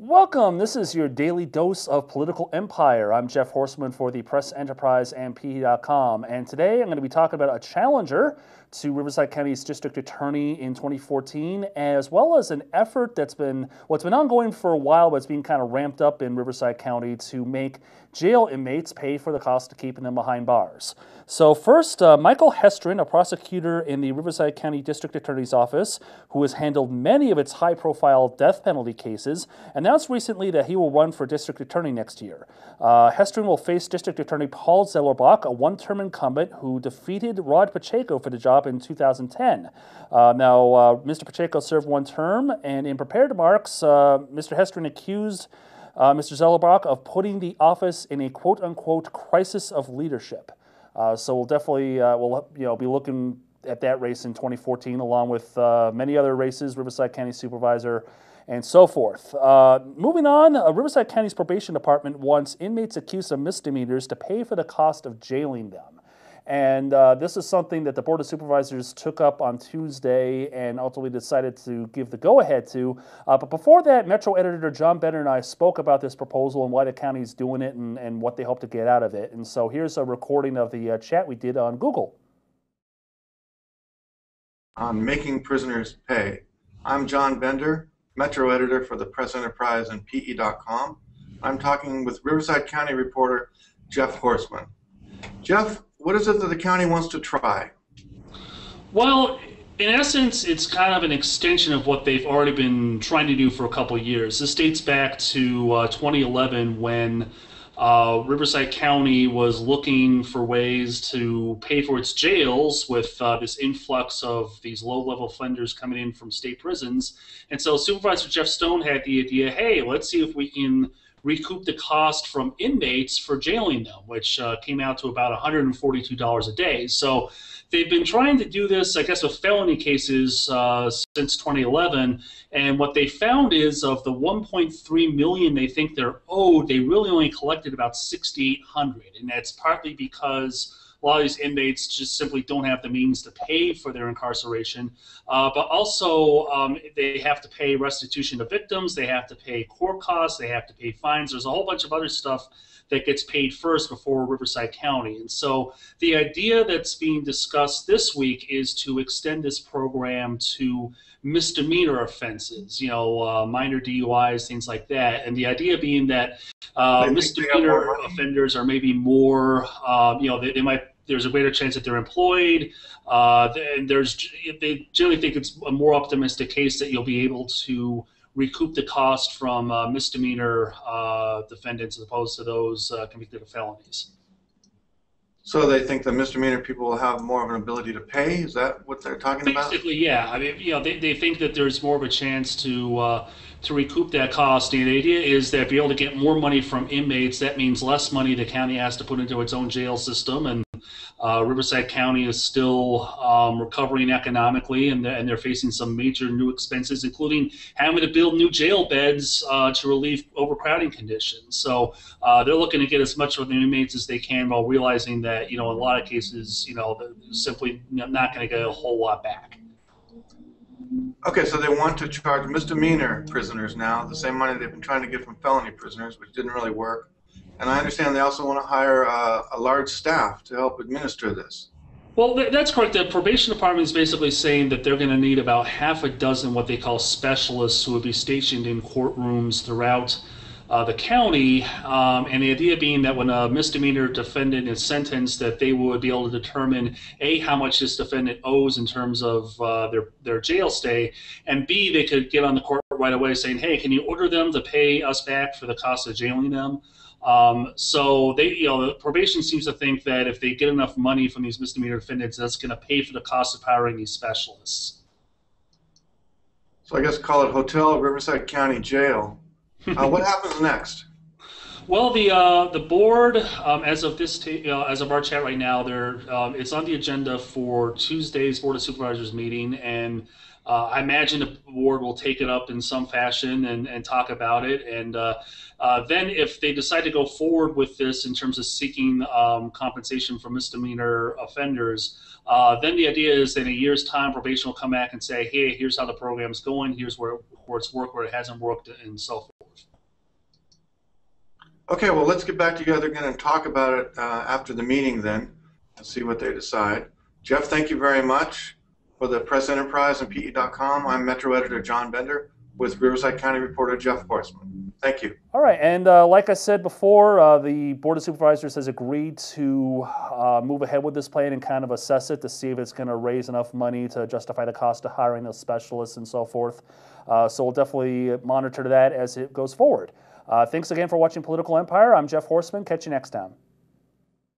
Welcome. This is your daily dose of political empire. I'm Jeff Horseman for the Press Enterprise and PE.com. And today I'm going to be talking about a challenger to Riverside County's district attorney in 2014, as well as an effort that's been, well, it's been ongoing for a while, but it's being kind of ramped up in Riverside County to make jail inmates pay for the cost of keeping them behind bars. So first, Michael Hestrin, a prosecutor in the Riverside County District Attorney's Office, who has handled many of its high-profile death penalty cases, announced recently that he will run for district attorney next year. Hestrin will face District Attorney Paul Zellerbach, a one-term incumbent who defeated Rod Pacheco for the job in 2010. Mr. Pacheco served one term, and in prepared remarks, Mr. Hestrin accused Mr. Zellerbach of putting the office in a quote-unquote crisis of leadership. So we'll definitely be looking at that race in 2014, along with many other races, Riverside County Supervisor, and so forth. Moving on, Riverside County's probation department wants inmates accused of misdemeanors to pay for the cost of jailing them. And this is something that the Board of Supervisors took up on Tuesday and ultimately decided to give the go-ahead to. But before that, Metro editor John Bender and I spoke about this proposal and why the county is doing it and what they hope to get out of it. And so here's a recording of the chat we did on Google. On making prisoners pay. I'm John Bender, Metro editor for the Press Enterprise and PE.com. I'm talking with Riverside County reporter Jeff Horseman. Jeff, what is it that the county wants to try? Well, in essence, it's kind of an extension of what they've already been trying to do for a couple of years. This dates back to 2011 when Riverside County was looking for ways to pay for its jails with this influx of these low-level offenders coming in from state prisons. And so Supervisor Jeff Stone had the idea, hey, let's see if we can recoup the cost from inmates for jailing them, which came out to about $142 a day. So they've been trying to do this, I guess, with felony cases since 2011. And what they found is of the $1.3 million they think they're owed, they really only collected about $6,800. And that's partly because a lot of these inmates just simply don't have the means to pay for their incarceration, but also they have to pay restitution to victims, they have to pay court costs, they have to pay fines. There's a whole bunch of other stuff that gets paid first before Riverside County. And so the idea that's being discussed this week is to extend this program to misdemeanor offenses, minor DUIs, things like that. And the idea being that misdemeanor offenders are maybe more, there's a greater chance that they're employed. They generally think it's a more optimistic case that you'll be able to recoup the cost from misdemeanor defendants as opposed to those convicted of felonies. So they think the misdemeanor people will have more of an ability to pay? Is that what they're talking about? Basically, yeah. I mean, they think that there's more of a chance to recoup that cost. And the idea is that if you're able to get more money from inmates, that means less money the county has to put into its own jail system. And Riverside County is still recovering economically, and they're facing some major new expenses, including having to build new jail beds to relieve overcrowding conditions. So they're looking to get as much from the inmates as they can, while realizing that, in a lot of cases, they're simply not going to get a whole lot back. Okay, so they want to charge misdemeanor prisoners now the same money they've been trying to get from felony prisoners, which didn't really work. And I understand they also want to hire a large staff to help administer this. Well, that's correct. The probation department is basically saying that they're going to need about half a dozen what they call specialists who would be stationed in courtrooms throughout the county. And the idea being that when a misdemeanor defendant is sentenced, that they would be able to determine, A, how much this defendant owes in terms of their jail stay, and B, they could get on the court right away saying, hey, can you order them to pay us back for the cost of jailing them? So the probation seems to think that if they get enough money from these misdemeanor defendants, that's going to pay for the cost of hiring these specialists. So I guess call it Hotel Riverside County Jail. What happens next? Well, the board, as of our chat right now, it's on the agenda for Tuesday's Board of Supervisors meeting, and I imagine the board will take it up in some fashion and talk about it. And then if they decide to go forward with this in terms of seeking compensation for misdemeanor offenders, then the idea is that in a year's time, probation will come back and say, hey, here's how the program's going, here's where it's worked, where it hasn't worked, and so forth. Okay, well, let's get back together again and talk about it after the meeting then, and see what they decide. Jeff, thank you very much. For the Press Enterprise and PE.com, I'm Metro Editor John Bender with Riverside County reporter Jeff Horseman. Thank you. All right, and like I said before, the Board of Supervisors has agreed to move ahead with this plan and kind of assess it to see if it's going to raise enough money to justify the cost of hiring those specialists and so forth. So we'll definitely monitor that as it goes forward. Thanks again for watching Political Empire. I'm Jeff Horseman. Catch you next time.